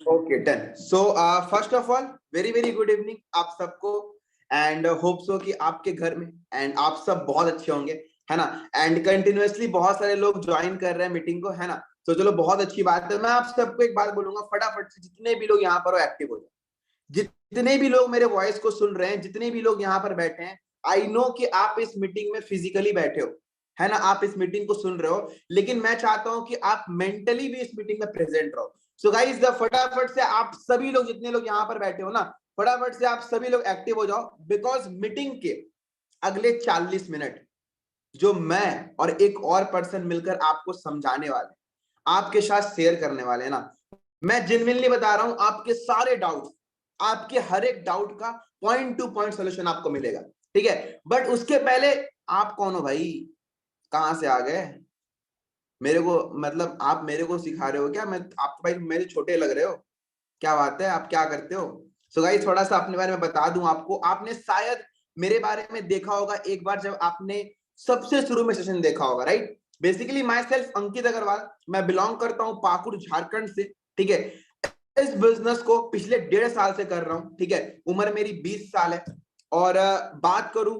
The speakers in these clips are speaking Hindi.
Okay done. So first of all very very good evening आप सबको, एंड होप सो कि आपके घर में एंड आप सब बहुत अच्छे होंगे, है ना। एंड कंटिन्यूअसली बहुत सारे लोग ज्वाइन कर रहे हैं मीटिंग को, है ना। तो चलो बहुत अच्छी बात है। मैं आप सबको एक बात बोलूंगा, फटाफट से जितने भी लोग यहाँ पर हो एक्टिव हो जाओ। जितने भी लोग मेरे वॉइस को सुन रहे हैं, जितने भी लोग यहाँ पर बैठे हैं, आई नो कि आप इस मीटिंग में फिजिकली बैठे हो, है ना, आप इस मीटिंग को सुन रहे हो, लेकिन मैं चाहता हूं कि आप मेंटली भी इस मीटिंग में प्रेजेंट रहो। सो गाइस द फटाफट से आप सभी लोग, जितने लोग यहाँ पर बैठे हो ना, फटाफट से आप सभी लोग एक्टिव हो जाओ, बिकॉज मीटिंग के अगले 40 मिनट जो मैं और एक और पर्सन मिलकर आपको समझाने वाले, आपके साथ शेयर करने वाले हैं ना, मैं जेन्युइनली बता रहा हूं, आपके सारे डाउट्स, आपके हर एक डाउट का पॉइंट टू पॉइंट सोल्यूशन आपको मिलेगा, ठीक है। बट उसके पहले, आप कौन हो भाई, कहां से आ गए मेरे को, मतलब आप मेरे को सिखा रहे हो क्या? मैं आपको भाई मेरे छोटे लग रहे हो, क्या बात है, आप क्या करते हो? सो गाइस थोड़ा सा अपने बारे में बता दूं आपको, आपने शायद मेरे बारे में देखा होगा एक बार, जब आपने सबसे शुरू में सेशन देखा होगा, राइट। बेसिकली माई सेल्फ अंकित अग्रवाल, मैं बिलोंग करता हूँ पाकुड़ झारखंड से, ठीक है। इस बिजनेस को पिछले 1.5 साल से कर रहा हूँ, ठीक है। उम्र मेरी 20 साल है। और बात करूं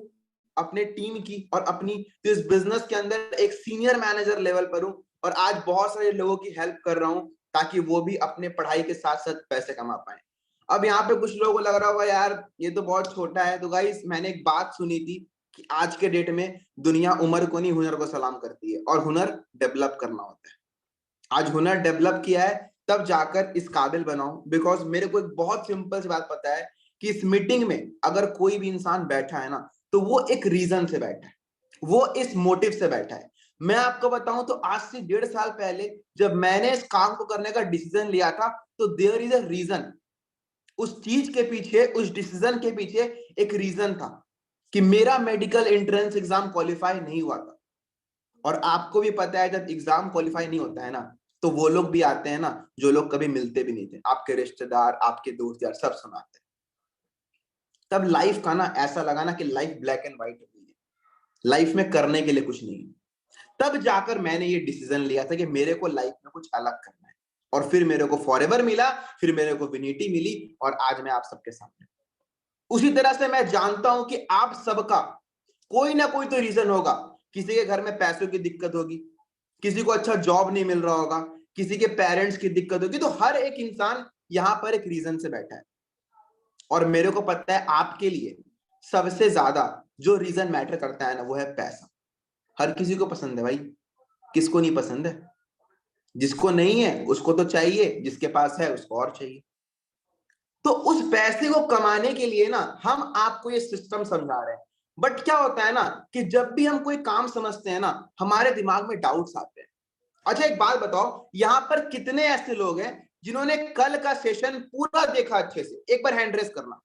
अपने टीम की और अपनी, तो इस बिजनेस के अंदर एक सीनियर मैनेजर लेवल पर हूं, और आज बहुत सारे लोगों की हेल्प कर रहा हूं, ताकि वो भी अपने पढ़ाई के साथ साथ पैसे कमा पाए। अब यहाँ पे कुछ लोगों को लग रहा होगा यार ये तो बहुत छोटा है, तो गाइस मैंने एक बात सुनी थी कि आज के डेट में दुनिया उम्र को नहीं, हुनर को सलाम करती है, और हुनर डेवलप करना होता है। आज हुनर डेवलप किया है, तब जाकर इस काबिल बनाओ, बिकॉज मेरे को एक बहुत सिंपल सी बात पता है कि इस मीटिंग में अगर कोई भी इंसान बैठा है ना, तो वो एक रीजन से बैठा है, वो इस मोटिव से बैठा है। मैं आपको बताऊं तो आज से 1.5 साल पहले जब मैंने इस काम को करने का डिसीजन लिया था, तो देयर इज अ रीजन, उस चीज के पीछे, उस डिसीजन के पीछे एक रीजन था कि मेरा मेडिकल एंट्रेंस एग्जाम क्वालिफाई नहीं हुआ था। और आपको भी पता है जब एग्जाम क्वालिफाई नहीं होता है ना, तो वो लोग भी आते हैं ना जो लोग कभी मिलते भी नहीं थे, आपके रिश्तेदार, आपके दोस्त यार, सब सुनाते हैं। तब लाइफ का ना ऐसा लगा ना कि लाइफ ब्लैक एंड व्हाइट हो गई है, लाइफ में करने के लिए कुछ नहीं है। तब जाकर मैंने ये डिसीजन लिया था कि मेरे को लाइफ में कुछ अलग करना है, और फिर मेरे को फॉरएवर मिला, फिर मेरे को विनिटी मिली, और आज मैं आप सबके सामने। उसी तरह से मैं जानता हूं कि आप सबका कोई ना कोई तो रीजन होगा। किसी के घर में पैसों की दिक्कत होगी, किसी को अच्छा जॉब नहीं मिल रहा होगा, किसी के पेरेंट्स की दिक्कत होगी, तो हर एक इंसान यहाँ पर एक रीजन से बैठा है। और मेरे को पता है आपके लिए सबसे ज्यादा जो रीजन मैटर करता है ना, वो है पैसा। हर किसी को पसंद है भाई, किसको नहीं पसंद है? जिसको नहीं है उसको तो चाहिए, जिसके पास है उसको और चाहिए। तो उस पैसे को कमाने के लिए ना हम आपको ये सिस्टम समझा रहे हैं। बट क्या होता है ना कि जब भी हम कोई काम समझते हैं ना, हमारे दिमाग में डाउट्स आते हैं। अच्छा एक बात बताओ, यहाँ पर कितने ऐसे लोग हैं जिन्होंने कल का सेशन पूरा देखा अच्छे से? एक बार हैंड रेस करना,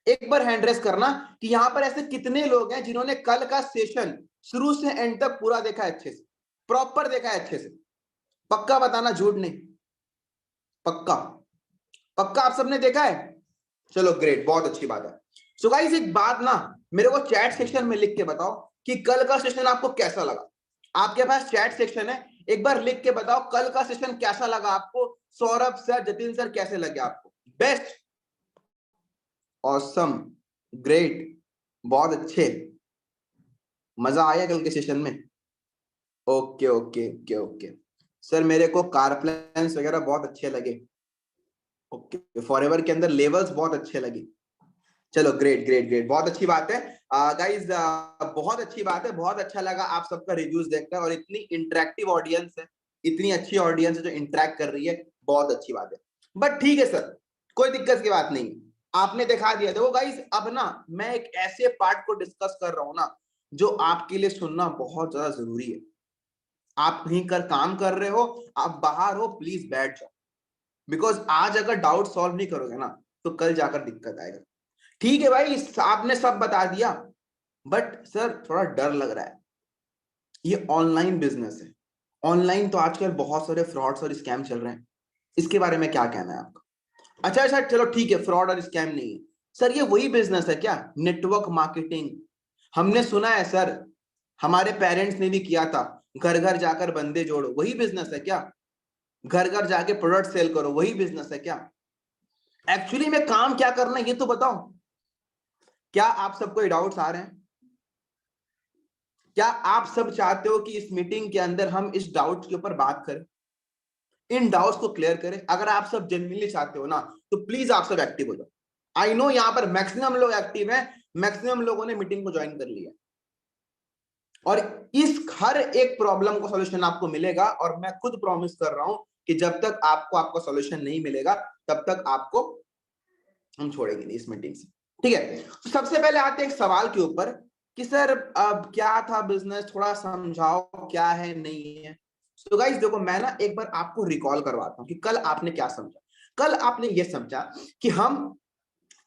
एक बार हैंड रेस करना कि यहाँ पर ऐसे कितने लोग हैं जिन्होंने कल का सेशन शुरू से एंड तक पूरा देखा है, अच्छे से, प्रॉपर देखा है अच्छे से। पक्का बताना, झूठ नहीं, पक्का। पक्का आप सबने देखा है? चलो ग्रेट, बहुत अच्छी बात है। सो गाइस एक बात ना मेरे को चैट सेक्शन में लिख के बताओ कि कल का सेशन आपको कैसा लगा। आपके पास चैट सेक्शन है, एक बार लिख के बताओ कल का सेशन कैसा लगा आपको। सौरभ सर, जतिन सर, कैसे लगे आपको? बेस्ट, ऑसम, ग्रेट, बहुत अच्छे, मजा आया कल के सेशन में? Okay okay okay okay. Sir मेरे को कार प्लान्स वगैरह बहुत अच्छे लगे। ओके, फॉरएवर के अंदर लेवल्स बहुत अच्छे लगे। चलो ग्रेट ग्रेट ग्रेट, बहुत अच्छी बात है। गाइस बहुत अच्छी बात है, बहुत अच्छा लगा आप सबका रिव्यूज देखकर, और इतनी इंटरेक्टिव ऑडियंस है, इतनी अच्छी ऑडियंस है जो इंटरेक्ट कर रही है, बहुत अच्छी बात है। बट ठीक है सर, कोई दिक्कत की बात नहीं, आपने दिखा दिया। देखो गाइस अब ना मैं एक ऐसे पार्ट को डिस्कस कर रहा हूं ना जो आपके लिए सुनना बहुत ज्यादा जरूरी है। आप कहीं कर काम कर रहे हो, आप बाहर हो, प्लीज बैठ जाओ, बिकॉज आज अगर डाउट सॉल्व नहीं करोगे ना, तो कल जाकर दिक्कत आएगा। ठीक है भाई, आपने सब बता दिया, बट सर थोड़ा डर लग रहा है। ये ऑनलाइन बिजनेस है, ऑनलाइन तो आजकल बहुत सारे फ्रॉड्स और स्कैम चल रहे हैं, इसके बारे में क्या कहना है आपका? अच्छा अच्छा, चलो ठीक है, फ्रॉड और स्कैम नहीं है। सर ये वही बिजनेस है क्या, नेटवर्क मार्केटिंग? हमने सुना है सर, हमारे पेरेंट्स ने भी किया था, घर घर जाकर बंदे जोड़ो, वही बिजनेस है क्या? घर घर जाके प्रोडक्ट सेल करो, वही बिजनेस है क्या? एक्चुअली में काम क्या करना है ये तो बताओ। क्या आप सबको ये डाउट्स आ रहे हैं? क्या आप सब चाहते हो कि इस मीटिंग के अंदर हम इस डाउट्स के ऊपर बात करें, इन डाउट्स को क्लियर करें? अगर आप सब जेन्युइनली चाहते हो ना, तो प्लीज आप सब एक्टिव हो जाओ। आई नो यहाँ पर मैक्सिमम लोग एक्टिव हैं, मैक्सिमम लोगों ने मीटिंग को ज्वाइन कर लिया, और इस हर एक प्रॉब्लम का सॉल्यूशन आपको मिलेगा। और मैं खुद प्रॉमिस कर रहा हूं कि जब तक आपको आपका सॉल्यूशन नहीं मिलेगा, तब तक आपको हम छोड़ेंगे नहीं इस मीटिंग से, ठीक है? तो सबसे पहले आते हैं एक सवाल के ऊपर कि सर अब क्या था बिजनेस, थोड़ा समझाओ क्या है नहीं है। तो गाइस देखो, मैं ना एक बार आपको रिकॉल करवाता हूँ कि कल आपने क्या समझा। कल आपने ये समझा कि हम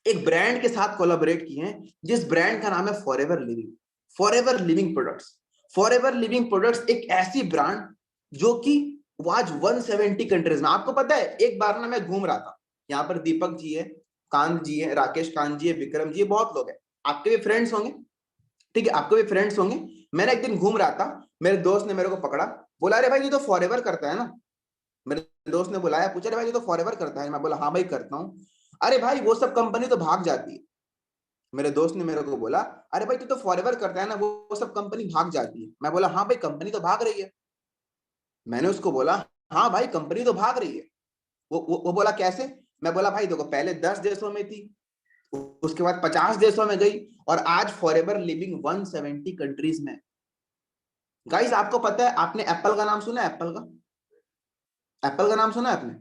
एक ब्रांड के साथ कोलैबोरेट किए हैं, जिस ब्रांड का नाम है forever living. Forever living products. Forever living products एक ऐसी ब्रांड जो कि आज 170 कंट्रीज में, आपको पता है एक बार ना मैं घूम रहा था, यहाँ पर दीपक जी है, कांत जी है, राकेश कांत जी है, विक्रम जी है, बहुत लोग हैं, आपके भी फ्रेंड्स होंगे, ठीक है, आपके भी फ्रेंड्स होंगे। मैंने एक दिन घूम रहा था, मेरे दोस्त ने मेरे को पकड़ा, बोला अरे भाई ये तो फॉरएवर करता है ना। मेरे दोस्त ने बुलाया, पूछा अरे भाई ये तो फॉरएवर करता है। मैं बोला हाँ भाई करता हूँ। अरे भाई वो सब कंपनी तो भाग जाती है। मेरे दोस्त ने मेरे को बोला अरे भाई तू तो फॉरएवर करता है ना, वो सब कंपनी भाग जाती है। मैं बोला हाँ भाई कंपनी तो भाग रही है। मैंने उसको बोला हाँ भाई कंपनी तो भाग रही है। वो बोला कैसे? मैं बोला भाई देखो, पहले 10 देशों में थी, उसके बाद 50 देशों में गई, और आज फॉरएवर लिविंग 170 कंट्रीज में। गाइस आपको पता है, आपने एप्पल का नाम सुना है? एप्पल का, एप्पल का नाम सुना है आपने?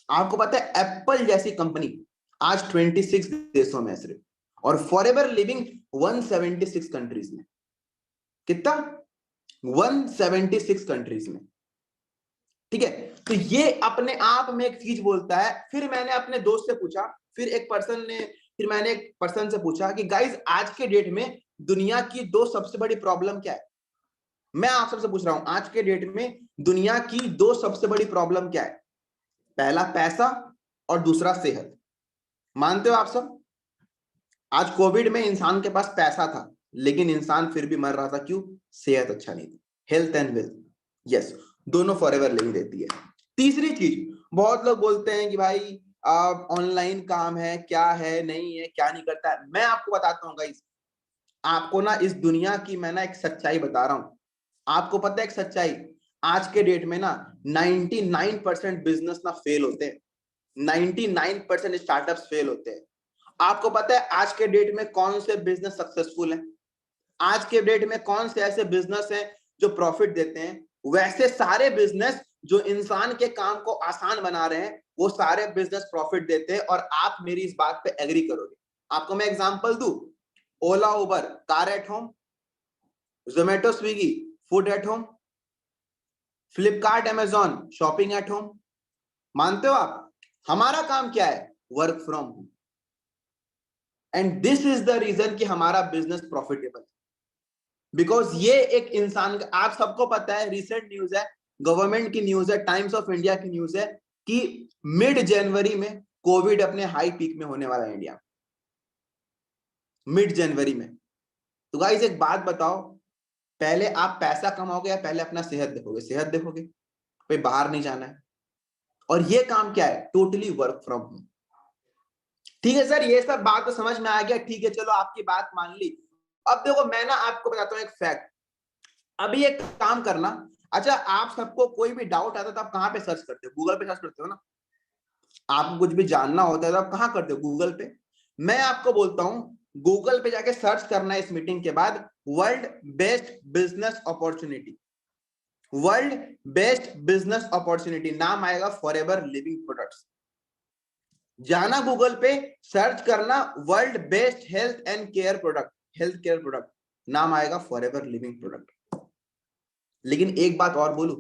आपको पता है एप्पल जैसी कंपनी आज 26 देशों में है सिर्फ, और फॉरएवर लिविंग 176 कंट्रीज में। कितना? 176 कंट्रीज में, ठीक है? तो ये अपने आप में एक चीज बोलता है। फिर मैंने अपने दोस्त से पूछा, फिर मैंने एक पर्सन से पूछा कि गाइस आज के डेट में दुनिया की दो सबसे बड़ी प्रॉब्लम क्या है? मैं आप सबसे पूछ रहा हूं, आज के डेट में दुनिया की दो सबसे बड़ी प्रॉब्लम क्या है? पहला पैसा, और दूसरा सेहत। मानते हो आप सब? आज कोविड में इंसान के पास पैसा था, लेकिन इंसान फिर भी मर रहा था, क्यों? सेहत अच्छा नहीं थी। हेल्थ एंड वेल्थ, यस, दोनों फॉरएवर लिविंग देती है। तीसरी चीज, बहुत लोग बोलते हैं कि भाई ऑनलाइन काम है, क्या है नहीं है, क्या नहीं करता है। मैं आपको बताता हूँ गाइस, आपको ना इस दुनिया की मैं ना एक सच्चाई बता रहा हूं। आपको पता है एक सच्चाई, आज के डेट में ना 99% बिजनेस ना फेल होते हैं, 99% स्टार्टअप्स फेल होते हैं। आपको पता है आज के डेट में कौन से बिजनेस सक्सेसफुल हैं? आज के डेट में कौन से ऐसे बिजनेस हैं जो प्रॉफिट देते हैं? वैसे सारे बिजनेस जो इंसान के काम को आसान बना रहे हैं, वो सारे बिजनेस प्रॉफिट देते हैं। और आप मेरी इस बात पे एग्री करोगे। आपको मैं एग्जांपल दूं, Ola Uber car at home, Zomato Swiggy food at home, Flipkart Amazon shopping at home. मानते हो आप? हमारा काम क्या है? Work from home. And this is the reason कि हमारा बिजनेस प्रॉफिटेबल है, बिकॉज ये एक इंसान का, आप सबको पता है, रिसेंट न्यूज है, गवर्नमेंट की न्यूज है, टाइम्स ऑफ इंडिया की न्यूज है कि मिड जनवरी में कोविड अपने हाई पीक में होने वाला है इंडिया, मिड जनवरी में। तो गाइस एक बात बताओ, पहले आप पैसा कमाओगे या पहले अपना सेहत देखोगे? सेहत देखोगे। कोई बाहर नहीं जाना है, और ये काम क्या है? Totally work from home. ठीक है सर, ये सब बात तो समझ में आ गया, ठीक है चलो आपकी बात मान ली। अब देखो मैं ना आपको बताता हूँ एक फैक्ट। अभी एक काम करना, अच्छा आप सबको कोई भी डाउट आता है तो आप कहाँ पे सर्च करते हो? गूगल पे सर्च करते हो ना? आपको कुछ भी जानना होता है तो आप कहाँ करते हो? गूगल पे। मैं आपको बोलता हूँ, गूगल पे जाके सर्च करना है इस मीटिंग के बाद, world best business opportunity. World best business opportunity नाम आएगा फॉरएवर लिविंग प्रोडक्ट्स। जाना गूगल पे, सर्च करना world best health and care product, health care product, नाम आएगा फॉरएवर लिविंग प्रोडक्ट। लेकिन एक बात और बोलूं,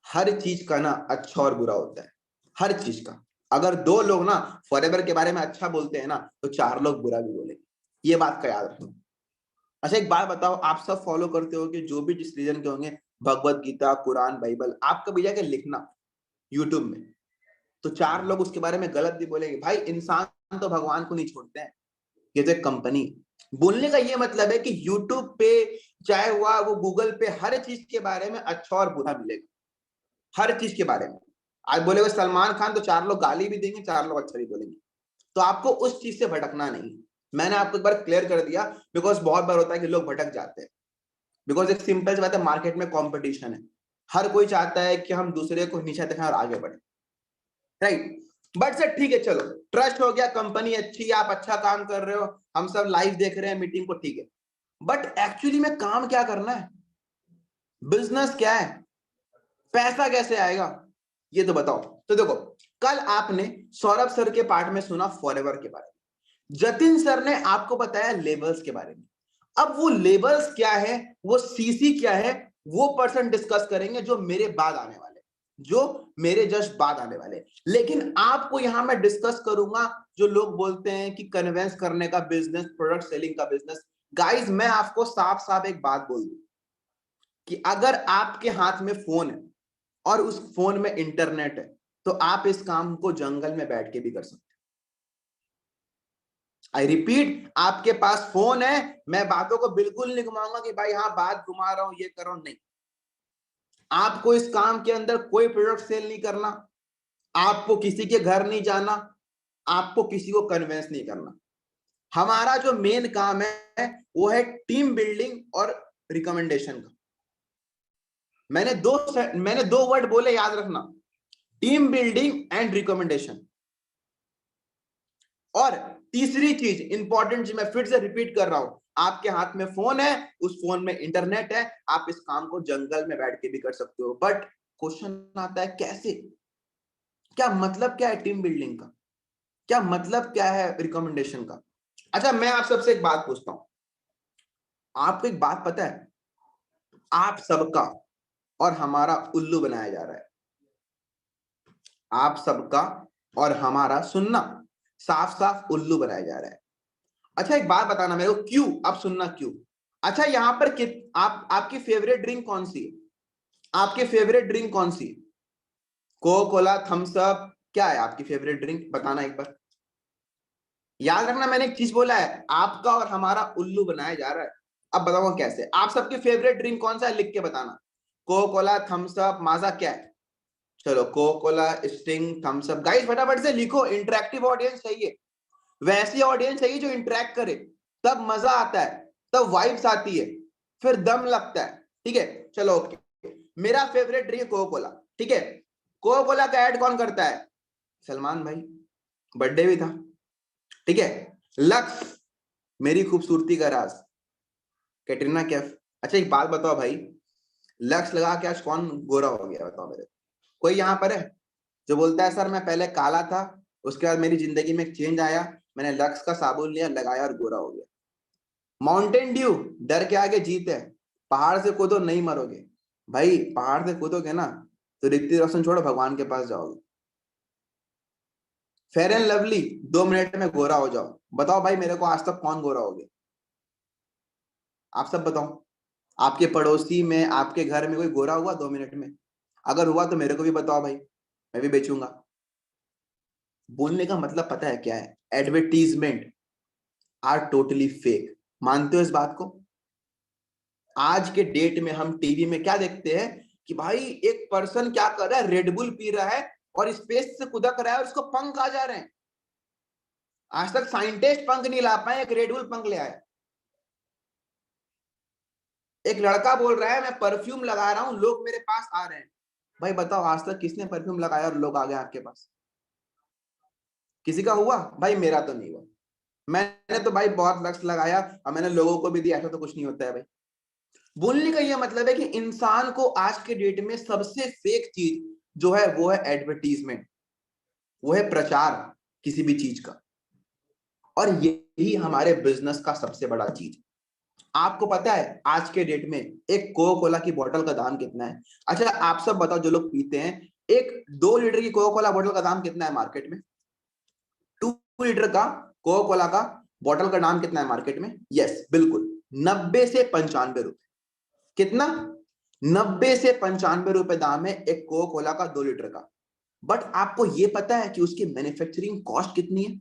हर चीज का ना अच्छा और बुरा होता है, हर चीज का। अगर दो लोग ना फॉरएवर के बारे में अच्छा बोलते हैं ना, तो चार लोग बुरा भी बोलेंगे, ये बात का याद रखना। अच्छा एक बात बताओ, आप सब फॉलो करते हो कि जो भी जिस रीजन के होंगे, भगवत गीता, कुरान, बाइबल, आप कभी जाके लिखना यूट्यूब में, तो चार लोग उसके बारे में गलत भी बोलेंगे। भाई इंसान तो भगवान को नहीं छोड़ते हैं, ये तो एक कंपनी। बोलने का ये मतलब है कि यूट्यूब पे चाहे हुआ वो गूगल पे, हर चीज के बारे में अच्छा और बुरा मिलेगा, हर चीज के बारे में। आज बोलेगा सलमान खान, तो 4 लोग गाली भी देंगे, 4 लोग अच्छा भी बोलेंगे। तो आपको उस चीज से भटकना नहीं। मैंने आपको एक बार क्लियर कर दिया, बिकॉज बहुत बार होता है कि लोग भटक जाते हैं। बिकॉज एक सिंपल सी बात है, मार्केट में कंपटीशन है, हर कोई चाहता है कि हम दूसरे को नीचे दिखाएं और आगे बढ़े, राइट। बट सर ठीक है, चलो ट्रस्ट हो गया, कंपनी अच्छी है, आप अच्छा काम कर रहे हो, हम सब लाइव देख रहे हैं मीटिंग को, ठीक है। बट एक्चुअली में काम क्या करना है, बिजनेस क्या है, पैसा कैसे आएगा, ये तो बताओ। तो देखो, कल आपने सौरभ सर के पार्ट में सुना फॉरएवर के बारे में, जतिन सर ने आपको बताया लेबल्स के बारे में। अब वो लेबल्स क्या है, वो सीसी क्या है, वो पर्सन डिस्कस करेंगे जो मेरे बाद आने वाले, जो मेरे जस्ट बाद आने वाले। लेकिन आपको यहां मैं डिस्कस करूंगा जो लोग बोलते हैं कि कन्वेंस करने का बिजनेस, प्रोडक्ट सेलिंग का बिजनेस। गाइस, मैं आपको साफ साफ एक बात बोल दूं कि अगर आपके हाथ में फोन है और उस फोन में इंटरनेट है, तो आप इस काम को जंगल में बैठ के भी कर सकते हैं। आई रिपीट, आपके पास फोन है, मैं बातों को बिल्कुल नहीं घुमाऊंगा कि भाई हाँ बात घुमा रहा हूं, ये कर रहा हूं, नहीं। आपको इस काम के अंदर कोई प्रोडक्ट सेल नहीं करना, आपको किसी के घर नहीं जाना, आपको किसी को कन्विंस नहीं करना। हमारा जो मेन काम है वो है टीम बिल्डिंग और रिकमेंडेशन का। मैंने दो वर्ड बोले, याद रखना, टीम बिल्डिंग एंड रिकमेंडेशन। और तीसरी चीज इंपॉर्टेंट, मैं फिर से रिपीट कर रहा हूं, आपके हाथ में फोन है, उस फोन में इंटरनेट है, आप इस काम को जंगल में बैठ के भी कर सकते हो। बट क्वेश्चन आता है कैसे, क्या मतलब क्या है टीम बिल्डिंग का, क्या मतलब क्या है रिकमेंडेशन का। अच्छा, मैं आप सबसे एक बात पूछता हूं, आपको एक बात पता है, आप सबका और हमारा उल्लू बनाया जा रहा है। आप सबका और हमारा, सुनना, साफ साफ उल्लू बनाया जा रहा है। अच्छा एक बात बताना मेरे को, क्यों, अब सुनना क्यों। अच्छा यहां पर आपकी फेवरेट ड्रिंक कौन सी है, आपकी फेवरेट ड्रिंक कौन सी है, कोका कोला, थम्स अप, क्या है आपकी फेवरेट ड्रिंक, बताना एक बार। याद रखना, मैंने एक चीज बोला है, आपका और हमारा उल्लू बनाया जा रहा है। अब बताऊंगा कैसे। आप सबकी फेवरेट ड्रिंक कौन सा है, लिख के बताना। Coca Cola, Thums Up, Maaza, क्या है। चलो Coca Cola, Sting, Thums Up. Guys फटाफट से लिखो, इंटरेक्टिव ऑडियंस चाहिए, वैसी ऑडियंस चाहिए जो इंटरेक्ट करे, तब मजा आता है, तब वाइब्स आती है, फिर दम लगता है। ठीक है, चलो ओके। मेरा फेवरेट ड्रिंक कोका कोला, ठीक है। कोका कोला का ऐड कौन करता है, सलमान भाई, बर्थडे भी था, ठीक है। लक्स, मेरी खूबसूरती का राज, कैटरीना कैफ। अच्छा एक बात बताओ भाई, लक्स लगा के आज कौन गोरा हो गया, बताओ मेरे, कोई यहाँ पर है जो बोलता है सर मैं पहले काला था, उसके बाद मेरी जिंदगी में एक चेंज आया, मैंने लक्स का साबुन लिया, लगाया और गोरा हो गया। माउंटेन ड्यू, डर के आगे जीत है, पहाड़ से कूदो नहीं मरोगे। भाई पहाड़ से कूदोगे ना तो ऋतिक रोशन छोड़ो, भगवान के पास जाओगे। फेयर एंड लवली, 2 मिनट में गोरा हो जाओ। बताओ भाई मेरे को आज तक कौन गोरा हो गया, आप सब बताओ। आपके पड़ोसी में, आपके घर में कोई गोरा हुआ 2 मिनट में, अगर हुआ तो मेरे को भी बताओ भाई, मैं भी बेचूंगा। बोलने का मतलब पता है क्या है, एडवर्टीजमेंट आर टोटली फेक। मानते हो इस बात को। आज के डेट में हम टीवी में क्या देखते हैं कि भाई एक पर्सन क्या कर रहा है, रेडबुल पी रहा है और स्पेस से कूदक रहा है और उसको पंख आ जा रहे हैं। आज तक साइंटिस्ट पंख नहीं ला पाए, एक रेडबुल पंख ले आया। एक लड़का बोल रहा है मैं परफ्यूम लगा रहा हूं, लोग मेरे पास आ रहे हैं। भाई बताओ आज तक किसने परफ्यूम लगाया और लोग आ गए आपके पास, किसी का हुआ, भाई मेरा तो नहीं हुआ। मैंने तो भाई बहुत लक्स लगाया और मैंने लोगों को भी दिया, ऐसा तो कुछ नहीं होता है भाई। बोलने का यह मतलब है कि इंसान को आज के डेट में सबसे फेक चीज जो है वो है एडवर्टीजमेंट, वो है प्रचार किसी भी चीज का। और यही हमारे बिजनेस का सबसे बड़ा चीज। आपको पता है आज के डेट में एक कोका कोला की बोतल का दाम कितना है। अच्छा आप सब बताओ जो लोग पीते हैं, एक 2 लीटर की कोका कोला बोतल का दाम कितना है मार्केट में, 2 लीटर का कोका कोला का बोतल का दाम कितना है मार्केट में, यस बिल्कुल 90 से 95 रुपए। कितना, 90 से 95 रुपए दाम है एक कोका कोला का 2 लीटर का। बट आपको यह पता है कि उसकी मैन्युफैक्चरिंग कॉस्ट कितनी है,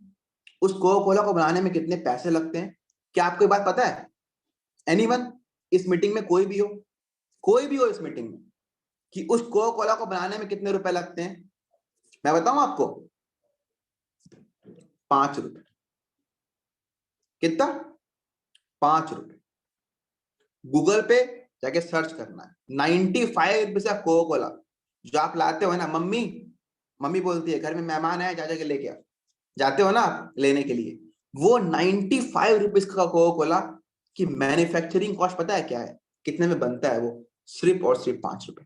उस कोका कोला को बनाने में कितने पैसे लगते हैं। क्या आपको ये बात पता है, एनीवन, इस मीटिंग में कोई भी हो, कोई भी हो इस मीटिंग में, कि उस कोका कोला को बनाने में कितने रुपए लगते हैं। मैं बताऊं आपको, 5 रुपए। कितना? 5 रुपए। गूगल पे जाके सर्च करना है, 95 रुपए का कोको कोला जो आप लाते हो ना, मम्मी मम्मी बोलती है घर में मेहमान है, जा जाके लेके आ, जाते हो ना आप लेने के लिए, वो 95 रुपीज का कोको कोला की मैन्युफैक्चरिंग कॉस्ट पता है क्या है, कितने में बनता है वो? सिर्फ और सिर्फ 5 रुपए।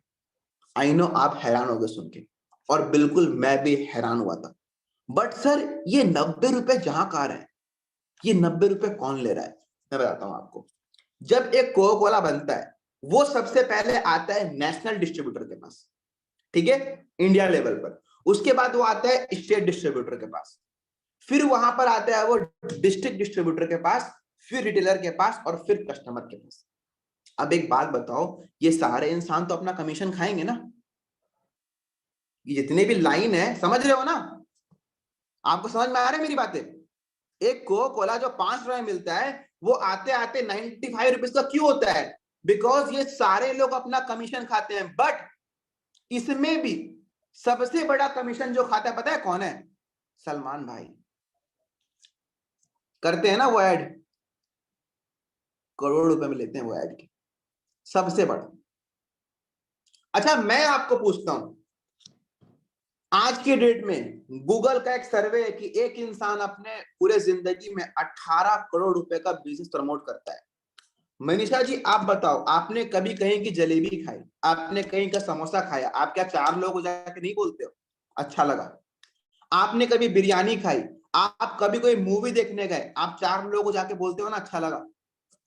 आई नो आप हैरान हो गए सुन के, और बिल्कुल मैं भी हैरान हुआ था। बट सर ये 90 रुपए जहां कार है, ये 90 रुपए कौन ले रहा है? मैं बताता हूं आपको। जब एक कोको कोला बनता है, वो सबसे पहले आता है नेशनल डिस्ट्रीब्यूटर के पास, ठीक है, इंडिया लेवल पर। उसके बाद वो आता है स्टेट डिस्ट्रीब्यूटर के पास, फिर वहां पर आता है वो डिस्ट्रिक्ट डिस्ट्रीब्यूटर के पास, फिर रिटेलर के पास, और फिर कस्टमर के पास। अब एक बात बताओ, ये सारे इंसान तो अपना कमीशन खाएंगे ना? ये जितने भी लाइन है, समझ रहे हो ना? आपको समझ में आ रहा है मेरी बातें? एक कोको कोला जो 5 रुपए में मिलता है, वो आते आते 95 रुपीज का क्यों होता है? बिकॉज ये सारे लोग अपना कमीशन खाते हैं। बट इसमें भी सबसे बड़ा कमीशन जो खाता है पता है कौन है? सलमान भाई। करते हैं ना वो ऐड, करोड़ रुपए में लेते हैं वो ऐड की, सबसे बड़ा। अच्छा मैं आपको पूछता हूं, आज के डेट में गूगल का एक सर्वे है कि एक इंसान अपने पूरे जिंदगी में 18 करोड़ रुपए का बिजनेस प्रमोट करता है। मनीषा जी आप बताओ, आपने कभी कहीं की जलेबी खाई, आपने कहीं का समोसा खाया, आप क्या 4 लोग जाके नहीं बोलते हो अच्छा लगा? आपने कभी बिरयानी खाई, आप कभी कोई मूवी देखने गए, आप 4 लोग जाके बोलते हो ना अच्छा लगा?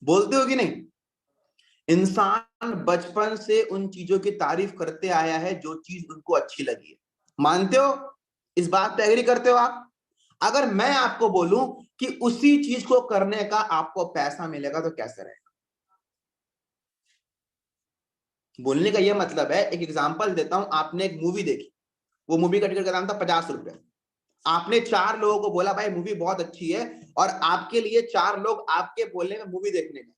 बोलते हो कि नहीं? इंसान बचपन से उन चीजों की तारीफ करते आया है जो चीज उनको अच्छी लगी है। मानते हो? इस बात पे एग्री करते हो आप? अगर मैं आपको बोलूं कि उसी चीज को करने का आपको पैसा मिलेगा तो कैसे रहेगा? बोलने का यह मतलब है, एक एग्जांपल देता हूं, आपने एक मूवी देखी, वो मूवी का टिकट का दाम था 50 रुपए। आपने 4 लोगों को बोला भाई मूवी बहुत अच्छी है, और आपके लिए 4 लोग आपके बोलने में मूवी देखने गए,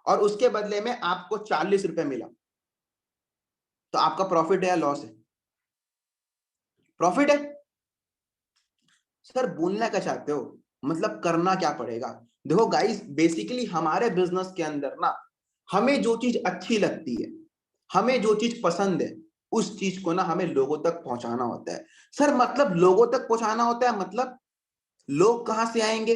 और उसके बदले में आपको 40 रुपए मिला, तो आपका प्रॉफिट है या लॉस है? प्रॉफिट है। सर बोलना क्या चाहते हो, मतलब करना क्या पड़ेगा? देखो गाइस, बेसिकली हमारे बिजनेस के अंदर ना, हमें जो चीज अच्छी लगती है, हमें जो चीज पसंद है, उस चीज को ना हमें लोगों तक पहुंचाना होता है। सर मतलब लोगों तक पहुंचाना होता है, मतलब लोग कहां से आएंगे,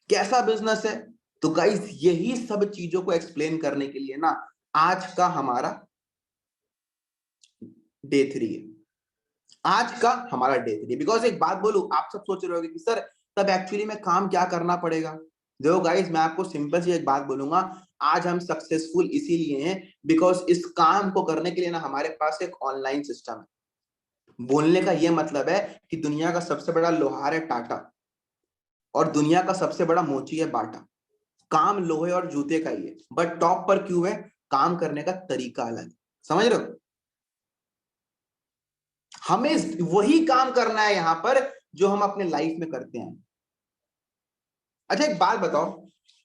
कैसा बिजनेस है? तो गाइस यही सब चीजों को एक्सप्लेन करने के लिए ना आज का हमारा डे 3 है। आज का हमारा डे 3, बिकॉज एक बात बोलूं, आप सब सोच रहे होगे कि सर तब एक्चुअली में काम क्या करना पड़ेगा? देखो गाइस, मैं आपको सिंपल सी एक बात बोलूंगा, आज हम सक्सेसफुल इसीलिए हैं बिकॉज इस काम को करने के लिए ना हमारे पास एक ऑनलाइन सिस्टम है। बोलने का यह मतलब है कि दुनिया का सबसे बड़ा लोहार है टाटा, और दुनिया का सबसे बड़ा मोची है बाटा। काम लोहे और जूते का ही है, बट टॉप पर क्यों है? काम करने का तरीका अलग है। समझ रहे हो? हमें वही काम करना है यहां पर जो हम अपने लाइफ में करते हैं। अच्छा एक बात बताओ,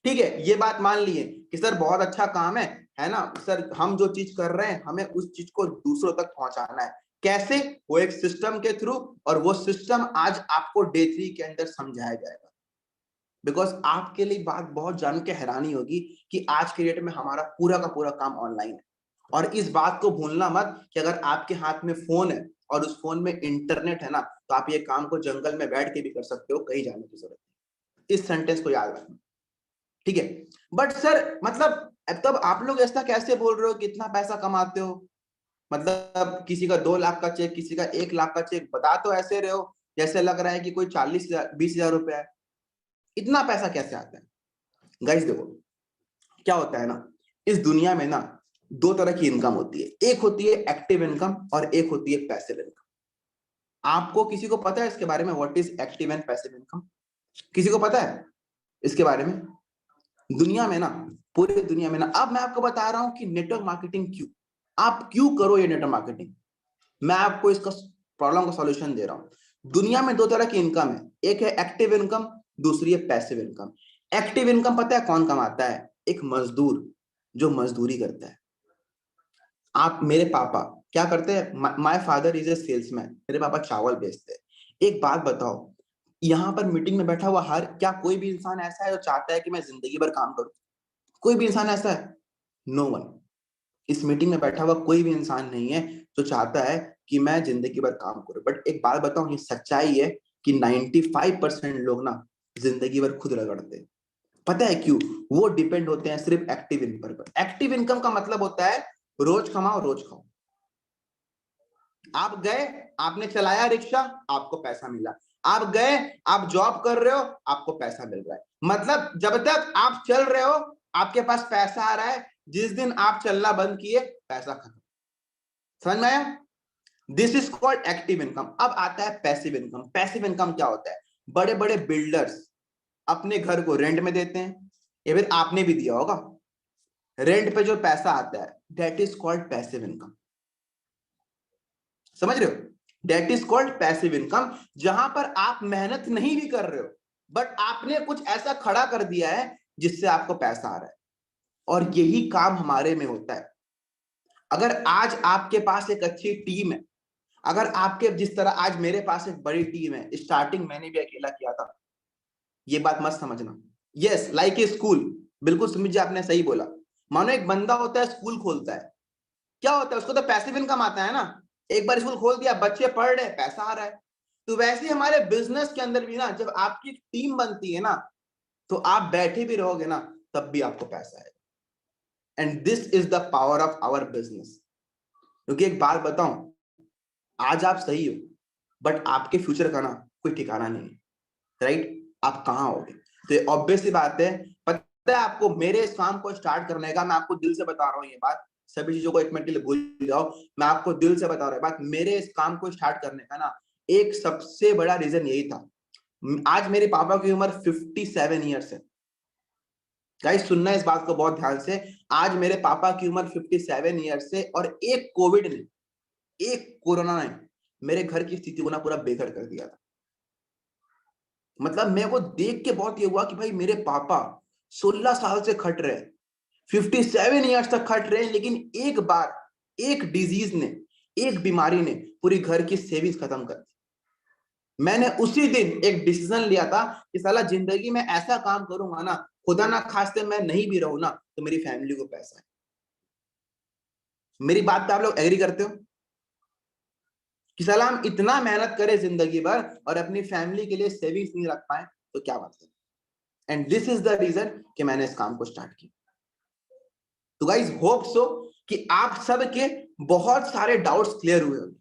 ठीक है ये बात मान लिए कि सर बहुत अच्छा काम है ना सर, हम जो चीज कर रहे हैं हमें उस चीज को दूसरों तक पहुंचाना है। कैसे? वो एक सिस्टम के थ्रू, और वो सिस्टम आज आपको डे 3 के अंदर समझाया जाएगा। बिकॉज आपके लिए बात बहुत जान के हैरानी होगी कि आज के डेट में हमारा पूरा का पूरा काम ऑनलाइन है। और इस बात को भूलना मत कि अगर आपके हाथ में फोन है और उस फोन में इंटरनेट है ना, तो आप ये काम को जंगल में बैठ के भी कर सकते हो, कहीं जाने की जरूरत नहीं। इस सेंटेंस को याद रखना, ठीक है? बट सर मतलब तब आप लोग ऐसा कैसे बोल रहे हो कि इतना पैसा कमाते हो? मतलब किसी का 2 लाख का चेक, किसी का 1 लाख का चेक, बता तो ऐसे रहे हो जैसे लग रहा है कि कोई 40,000 20,000 रुपया है। इतना पैसा कैसे आता है? गाइस देखो, क्या होता है ना, इस दुनिया में ना 2 तरह की इनकम होती है, एक होती है एक्टिव इनकम और एक होती है पैसिव इनकम। आपको किसी को पता है इसके बारे में, what is active and passive income? किसी को पता है इसके बारे में? दुनिया में ना, पूरी दुनिया में ना, अब मैं आपको बता रहा हूं कि नेटवर्क मार्केटिंग क्यों, आप क्यों करो ये नेटवर्क मार्केटिंग। मैं आपको इसका प्रॉब्लम का सॉल्यूशन दे रहा हूं। दुनिया में 2 तरह की इनकम है, एक है एक्टिव इनकम, दूसरी है पैसिव इनकम। एक्टिव इनकम पता है कौन कमाता है? एक मजदूर जो मजदूरी करता है। आप मेरे पापा क्या करते हैं, my father is a salesman, मेरे पापा चावल बेचते हैं। एक बात बताओ, यहाँ पर मीटिंग में बैठा हुआ क्या कोई भी इंसान ऐसा है जो चाहता है कि मैं जिंदगी भर काम करूं? कोई भी इंसान ऐसा है? No one. इस मीटिंग में बैठा हुआ कोई भी इंसान नहीं है जो चाहता है कि मैं जिंदगी भर काम करूं। बट एक बात बताऊं, ये सच्चाई है कि 95% लोग ना जिंदगी भर खुद रगड़ते हैं। पता है क्यों? वो डिपेंड होते हैं सिर्फ एक्टिव इनकम पर। एक्टिव इनकम का मतलब होता है रोज कमाओ रोज खाओ। आप गए, आपने चलाया रिक्शा, आपको पैसा मिला। आप गए, आप जॉब कर रहे हो, आपको पैसा मिल रहा है। मतलब जब तक आप चल रहे हो आपके पास पैसा आ रहा है, जिस दिन आप चलना बंद किए पैसा खत्म। समझ में आया? This is called active income. अब आता है पैसिव इनकम। पैसिव इनकम क्या होता है? बड़े बड़े बिल्डर्स अपने घर को रेंट में देते हैं, या फिर आपने भी दिया होगा, रेंट पे जो पैसा आता है, that is called passive income. समझ रहे हो? That is called passive income, जहां पर आप मेहनत नहीं भी कर रहे हो, बट आपने कुछ ऐसा खड़ा कर दिया है जिससे आपको पैसा आ रहा है। और यही काम हमारे में होता है। अगर आज आपके पास एक अच्छी टीम है, अगर आपके जिस तरह आज मेरे पास एक बड़ी टीम है, स्टार्टिंग मैंने भी अकेला किया था, ये बात मत समझना। Yes, like a school. बिल्कुल सुमित जी, आपने सही बोला। मानो एक बंदा होता है, स्कूल खोलता है, क्या होता है उसको तो पैसिव इनकम आता है ना। एक बार स्कूल खोल दिया, बच्चे पढ़ रहे, पैसा आ रहा है। तो वैसे ही हमारे बिजनेस के अंदर भी ना, जब आपकी टीम बनती है ना, तो आप बैठे भी रहोगे ना, तब भी आपको पैसा है। And this is the power of our business. क्योंकि एक बात बताऊं, आज आप सही हो, बट आपके फ्यूचर का ना कोई ठिकाना नहीं है। राइट? आप कहाँ होगे? तो ये ऑब्वियस सी बात है। पता है आपको, मेरे इस काम को स्टार्ट करने का, मैं आपको दिल से बता रहा हूँ ये बात, सभी चीजों को एक मिनट के लिए भूल जाओ, मैं आपको दिल से बता रहा हूँ बात, मेरे इस काम को स्टार्ट करने का ना एक सबसे बड़ा रीजन यही था। आज मेरे पापा की उम्र 57 ईयर्स है। गाइस सुनना इस बात को बहुत ध्यान से, आज मेरे पापा की उम्र 57 ईयर्स से, और एक कोविड ने, एक कोरोना ने मेरे घर की स्थिति को ना पूरा बेघर कर दिया था। मतलब मैं वो देख के बहुत ये हुआ कि भाई मेरे पापा 16 साल से खट रहे हैं, 57 ईयर्स तक खट रहे हैं, लेकिन एक बार एक डिजीज ने, एक बीमारी ने पूरी घर की सेविंग्स खत्म कर दी। मैंने उसी दिन एक डिसीजन लिया था कि साला जिंदगी में ऐसा काम करूंगा ना, खुदा ना खास्ते मैं नहीं भी रहूं ना, तो मेरी फैमिली को पैसा है। मेरी बात पे आप लोग एग्री करते हो कि साला हम इतना मेहनत करें जिंदगी भर और अपनी फैमिली के लिए सेविंग्स नहीं रख पाए, तो क्या बात है? And this is the reason कि मैंने इस काम को स्टार्ट किया। तो गाइस होप सो कि आप सबके बहुत सारे डाउट्स क्लियर हुए होंगे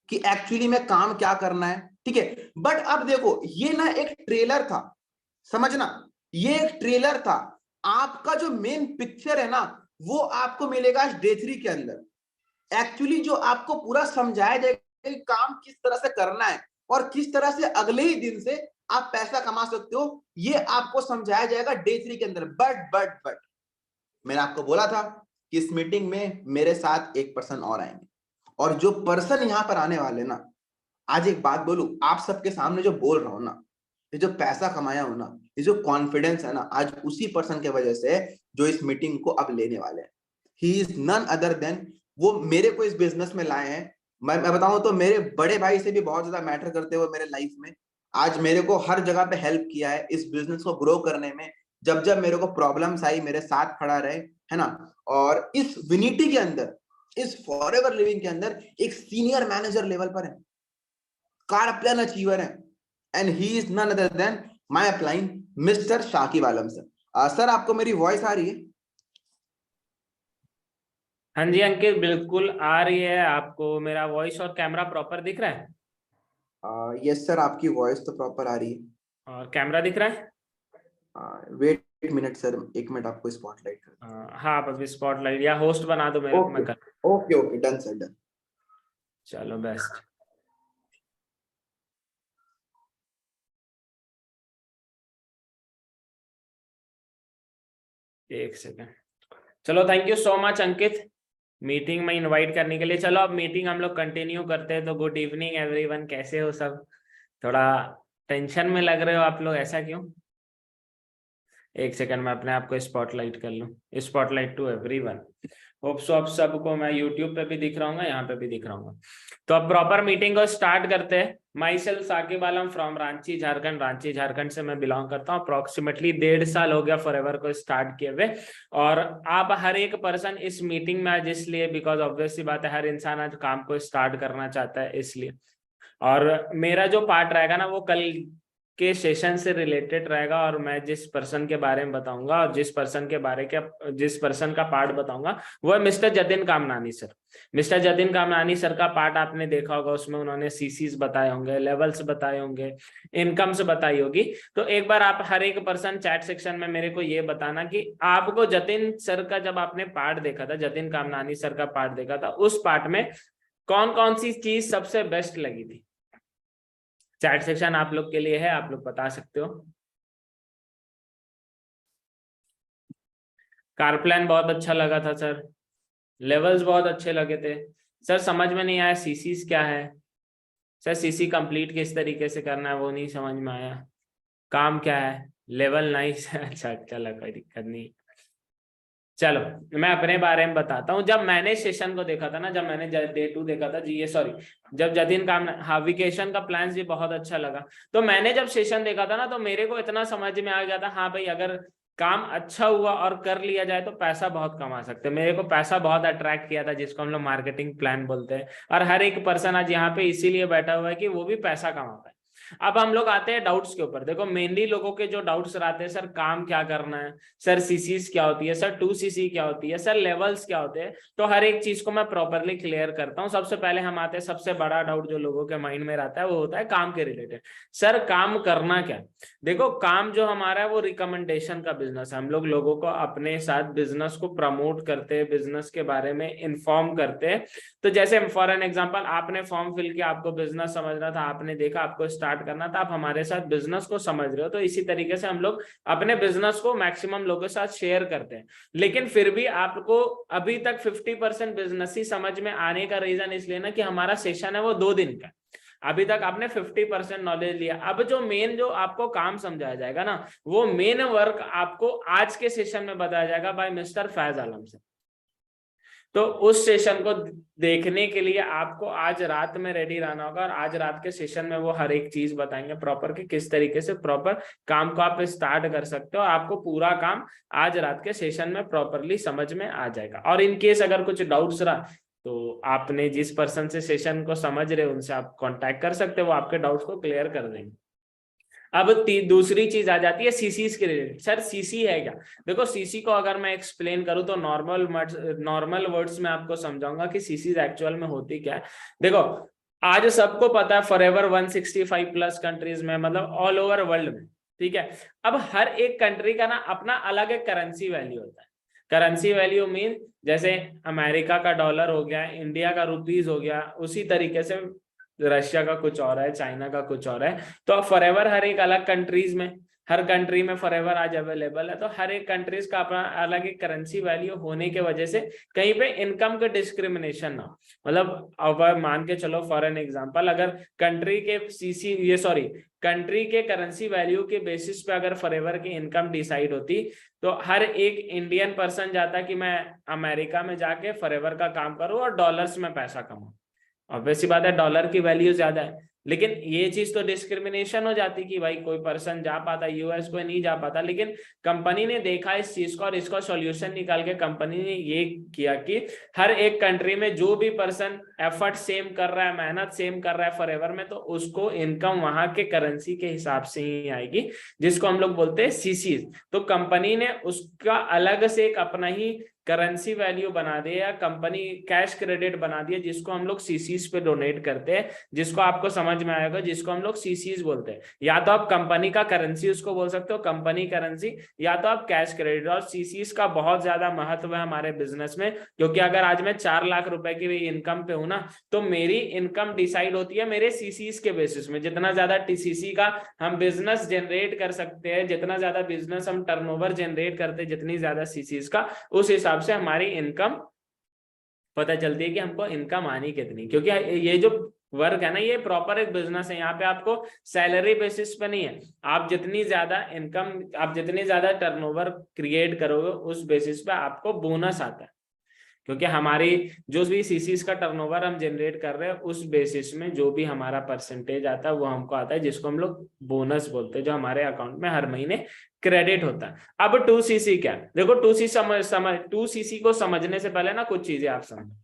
कि एक्चुअली में काम क्या करना है। ठीक है, बट अब देखो, ये ना एक ट्रेलर था, समझना, ये एक ट्रेलर था। आपका जो मेन पिक्चर है ना, वो आपको मिलेगा डे 3 के अंदर। एक्चुअली जो आपको पूरा समझाया जाएगा कि काम किस तरह से करना है और किस तरह से अगले ही दिन से आप पैसा कमा सकते हो, ये आपको समझाया जाएगा डे 3 के अंदर। बट मैंने आपको बोला था कि इस मीटिंग में मेरे साथ एक पर्सन और आएंगे, और जो पर्सन यहाँ पर आने वाले ना, आज एक बात बोलूं आप सबके सामने, जो बोल रहा हूं ना, ये जो पैसा कमाया हो ना, ये जो कॉन्फिडेंस है ना, आज उसी पर्सन के वजह से जो इस मीटिंग को अब लेने वाले हैं। He is none other than, वो मेरे को इस बिजनेस में लाए हैं। मैं बताऊं तो मेरे बड़े भाई से भी बहुत ज्यादा मैटर करते हुए मेरे लाइफ में, आज मेरे को हर जगह पे हेल्प किया है इस बिजनेस को ग्रो करने में। जब जब मेरे को प्रॉब्लम्स आई, मेरे साथ खड़ा रहे, है ना। और इस विनिटी के अंदर, इस फॉरएवर लिविंग के अंदर एक सीनियर मैनेजर लेवल पर है, कार प्लान अचीवर है, and he is none other than my upline mister Shakib Alam sir. Sir आपको मेरी वॉइस आ रही है? हाँ जी अंकित, बिल्कुल आ रही है। आपको मेरा वॉइस और कैमरा प्रॉपर दिख रहा है? यस सर, आपकी वॉइस तो प्रॉपर आ रही है। और कैमरा दिख रहा है? वेट मिनट सर, एक मिनट आपको स्पॉटलाइट कर। हाँ, आप अभी स्पॉटलाइट या होस्ट बना दो मेरे को, ओके मैं कर। Okay okay, done sir, done. चलो बेस्ट। एक सेकेंड। चलो, thank you so much Ankit meeting में इनवाइट करने के लिए। चलो अब मीटिंग हम लोग कंटिन्यू करते हैं। तो गुड इवनिंग एवरीवन, कैसे हो सब? थोड़ा टेंशन में लग रहे हो आप लोग, ऐसा क्यों? एक सेकंड में अपने आप को स्पॉटलाइट कर लूं, spotlight to everyone. Hope so आप सबको मैं यूट्यूब पे भी दिख रहा हूँ, यहाँ पे भी दिख रहा हूँ। तो अब प्रॉपर मीटिंग को स्टार्ट करते हैं। Myself Sakib Alam from Ranchi Jharkhand. Ranchi Jharkhand से मैं बिलोंग करता हूँ। अप्रोक्सीमेटली 1.5 साल हो गया फॉरएवर को स्टार्ट किए हुए। और आप हर एक पर्सन इस मीटिंग में आज इसलिए, बिकॉज ऑब्वियसली बात है, हर इंसान आज काम को स्टार्ट करना चाहता है इसलिए। और मेरा जो पार्ट रहेगा ना वो कल के सेशन से रिलेटेड रहेगा, और मैं जिस पर्सन के बारे में बताऊंगा और जिस पर्सन का पार्ट बताऊंगा वो है mister Jatin Kamnani sir. Mister Jatin Kamnani sir का पार्ट आपने देखा होगा, उसमें उन्होंने सीसीज बताए होंगे, लेवल्स बताए होंगे, इनकम्स बताई होगी। तो एक बार आप हर एक पर्सन चैट सेक्शन में मेरे को ये बताना कि आपको जतिन सर का, जब आपने पार्ट देखा था, जतिन कामनानी सर का पार्ट देखा था, उस पार्ट में कौन कौन सी चीज सबसे बेस्ट लगी थी। चैट सेक्शन आप लोग के लिए है, आप लोग बता सकते हो। कार प्लान बहुत अच्छा लगा था सर, लेवल्स बहुत अच्छे लगे थे सर। समझ में नहीं आया सीसीज क्या है सर, सीसी कंप्लीट किस तरीके से करना है वो नहीं समझ में आया। काम क्या है, लेवल नाइस अच्छा चलो कोई दिक्कत नहीं। चलो मैं अपने बारे में बताता हूँ। जब मैंने सेशन को देखा था ना, जब मैंने डे 2 देखा था जी, ये सॉरी, जब जतिन काम, हाँ, वेकेशन का प्लान भी बहुत अच्छा लगा। तो मैंने जब सेशन देखा था ना, तो मेरे को इतना समझ में आ गया था, हाँ भाई अगर काम अच्छा हुआ और कर लिया जाए तो पैसा बहुत कमा सकते हैं। मेरे को पैसा बहुत अट्रैक्ट किया था, जिसको हम लोग मार्केटिंग प्लान बोलते हैं। और हर एक पर्सन आज यहाँ पे इसीलिए बैठा हुआ है कि वो भी पैसा कमा पाए। अब हम लोग आते हैं डाउट्स के ऊपर। देखो मेनली लोगों के जो डाउट्स रहते हैं, सर काम क्या करना है, सर सीसीज क्या होती है, सर 2cc क्या होती है, सर लेवल्स क्या होते हैं। तो हर एक चीज को मैं प्रॉपरली क्लियर करता हूँ। सबसे पहले हम आते हैं, सबसे बड़ा डाउट जो लोगों के माइंड में रहता है वो होता है काम के रिलेटेड। सर काम करना क्या। देखो काम जो हमारा है वो रिकमेंडेशन का बिजनेस है। हम लोग लोगों को अपने साथ बिजनेस को प्रमोट करते हैं, बिजनेस के बारे में इन्फॉर्म करते हैं। तो जैसे फॉर एन एग्जांपल, आपने फॉर्म फिल किया, आपको बिजनेस समझना था, आपने देखा आपको स्टार्ट करना था, आप हमारे साथ बिजनेस को समझ रहे हो। तो इसी तरीके से हम लोग अपने बिजनेस को मैक्सिमम लोगों के साथ शेयर करते हैं। लेकिन फिर भी आपको अभी तक 50% बिजनेस ही समझ में आने का रीजन इसलिए ना कि हमारा सेशन है वो 2 दिन का। अभी तक आपने 50% नॉलेज लिया। अब जो मेन जो आपको काम समझाया जाएगा ना, वो मेन वर्क आपको आज के सेशन में बताया जाएगा बाय मिस्टर फैज आलम से। तो उस सेशन को देखने के लिए आपको आज रात में रेडी रहना होगा, और आज रात के सेशन में वो हर एक चीज बताएंगे प्रॉपर कि किस तरीके से प्रॉपर काम को आप स्टार्ट कर सकते हो। आपको पूरा काम आज रात के सेशन में प्रॉपरली समझ में आ जाएगा। और इन केस अगर कुछ डाउट्स रहा तो आपने जिस पर्सन से सेशन को समझ रहे हो उनसे आप कांटेक्ट कर सकते हो, वो आपके डाउट्स को क्लियर कर देंगे। अब दूसरी चीज आ जाती है सीसीज के रिलेटेड। सर सीसी है क्या। देखो सीसी को अगर मैं एक्सप्लेन करूं तो नॉर्मल वर्ड्स में आपको समझाऊंगा कि सीसीज एक्चुअल में होती क्या है। देखो आज सबको पता है फॉरएवर 165 प्लस कंट्रीज में, मतलब ऑल ओवर वर्ल्ड में, ठीक है। अब हर एक कंट्री का ना अपना अलग एक करेंसी वैल्यू होता है। करेंसी वैल्यू मीन जैसे अमेरिका का डॉलर हो गया, इंडिया का रुपीज हो गया, उसी तरीके से रशिया का कुछ और है, चाइना का कुछ और है। तो फॉरएवर हर एक अलग कंट्रीज में, हर कंट्री में फॉरएवर आज अवेलेबल है। तो हर एक कंट्रीज का अपना अलग एक करेंसी वैल्यू होने के वजह से कहीं पे इनकम का डिस्क्रिमिनेशन ना, मतलब अब मान के चलो फॉर एन एग्जांपल, अगर कंट्री के कंट्री के करेंसी वैल्यू के बेसिस पे अगर फॉरएवर की इनकम डिसाइड होती, तो हर एक इंडियन पर्सन जाता कि मैं अमेरिका में जाके फॉरएवर का काम करूं और डॉलर्स में पैसा कमाऊं। ऑब्वियसली बात है डॉलर की वैल्यू ज्यादा है। लेकिन ये चीज तो डिस्क्रिमिनेशन हो जाती कि भाई कोई पर्सन जा पाता यूएस, कोई नहीं जा पाता। लेकिन कंपनी ने देखा इस चीज को और इसका सॉल्यूशन निकाल के कंपनी ने ये किया कि हर एक कंट्री में जो भी पर्सन एफर्ट सेम कर रहा है, मेहनत सेम कर रहा है फॉरएवर में, तो उसको इनकम वहां के करेंसी के हिसाब से ही आएगी, जिसको हम लोग बोलते हैं सीसीज। तो कंपनी ने उसका अलग से एक अपना ही करेंसी वैल्यू बना दिया, कंपनी कैश क्रेडिट बना दिया, जिसको हम लोग सीसीज पे डोनेट करते हैं, जिसको आपको समझ में आएगा, जिसको हम लोग सीसीज बोलते हैं। या तो आप कंपनी का करेंसी उसको बोल सकते हो, कंपनी करेंसी, या तो आप कैश क्रेडिट। और सीसीज का बहुत ज्यादा महत्व है हमारे बिजनेस में, क्योंकि अगर आज मैं 4 लाख रुपए की इनकम पे हूं ना, तो मेरी इनकम डिसाइड होती है मेरे सीसीज के बेसिस में। जितना ज्यादा टीसीसी का हम बिजनेस जनरेट कर सकते हैं, जितना ज्यादा बिजनेस हम टर्नओवर जनरेट करते हैं, जितनी ज्यादा सीसीज का, उस हिसाब से हमारी इनकम पता चलती है कि हमको इनकम आनी कितनी। क्योंकि ये जो वर्क है ना, ये प्रॉपर एक बिजनेस है। यहाँ पे आपको सैलरी बेसिस पे नहीं है, आप जितनी ज्यादा इनकम, आप जितनी ज्यादा टर्नओवर क्रिएट करोगे उस बेसिस पे आपको बोनस आता है। क्योंकि हमारी जो भी सीसीज का टर्नओवर हम जनरेट कर रहे हैं उस बेसिस में जो भी हमारा परसेंटेज आता है वो हमको आता है, जिसको हम लोग बोनस बोलते हैं, जो हमारे अकाउंट में हर महीने क्रेडिट होता है। अब 2cc क्या, देखो 2cc को समझने से पहले ना कुछ चीजें आप समझो।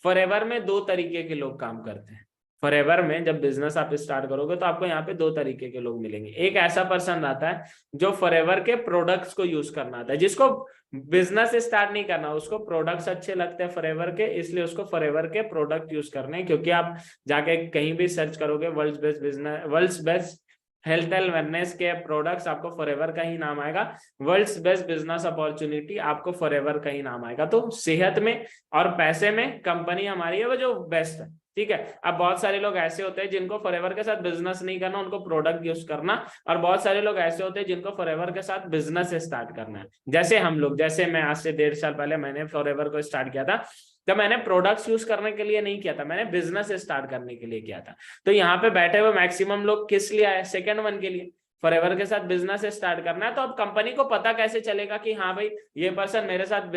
फॉरएवर में दो तरीके के लोग काम करते हैं। फॉरएवर में जब बिजनेस आप स्टार्ट करोगे तो आपको यहाँ पे दो तरीके के लोग मिलेंगे। एक ऐसा पर्सन आता है जो फॉरएवर के प्रोडक्ट्स को यूज करना आता है, जिसको बिजनेस स्टार्ट नहीं करना, उसको प्रोडक्ट्स अच्छे लगते हैं फॉरएवर के, इसलिए उसको फॉरएवर के प्रोडक्ट यूज करने हैं। क्योंकि आप जाके कहीं भी सर्च करोगे world's best business, world's best health and wellness के प्रोडक्ट्स, आपको फॉरएवर का ही नाम आएगा। वर्ल्ड्स बेस्ट बिजनेस अपॉर्चुनिटी, आपको फॉरएवर का ही नाम आएगा। तो सेहत में और पैसे में कंपनी हमारी है वो जो बेस्ट है, ठीक है। अब बहुत सारे लोग ऐसे होते हैं जिनको फॉरएवर के साथ बिजनेस नहीं करना, उनको प्रोडक्ट यूज करना, और बहुत सारे लोग ऐसे होते हैं जिनको फॉरएवर के साथ बिजनेस स्टार्ट करना है। जैसे हम लोग, जैसे मैं आज से 1.5 साल पहले मैंने फॉरएवर को स्टार्ट किया था, तो मैंने प्रोडक्ट्स यूज करने के लिए नहीं किया था, मैंने बिजनेस स्टार्ट करने के लिए किया था। तो यहाँ पे बैठे हुए मैक्सिमम लोग किस लिए आए, सेकंड वन के लिए, फॉरएवर के साथ बिजनेस स्टार्ट करना है। तो अब कंपनी को पता कैसे चलेगा कि हाँ भाई ये पर्सन मेरे साथ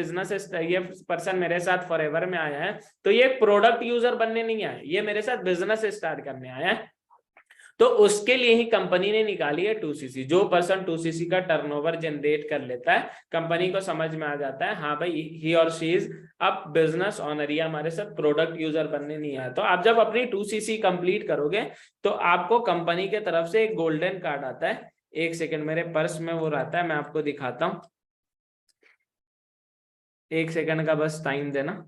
ये पर्सन मेरे साथ फॉरएवर में आया है, तो ये प्रोडक्ट यूजर बनने नहीं आया, ये मेरे साथ बिजनेस स्टार्ट करने आया है। तो उसके लिए ही कंपनी ने निकाली है 2cc। जो पर्सन 2cc का टर्नओवर जनरेट कर लेता है, कंपनी को समझ में आ जाता है हाँ भाई ही और शी इज अब बिजनेस ऑनर, ये हमारे साथ प्रोडक्ट यूजर बनने नहीं आया। तो आप जब अपनी 2cc कंप्लीट करोगे तो आपको कंपनी के तरफ से एक गोल्डन कार्ड आता है। एक सेकंड, मेरे पर्स में वो रहता है, मैं आपको दिखाता हूं, एक सेकंड का बस टाइम देना।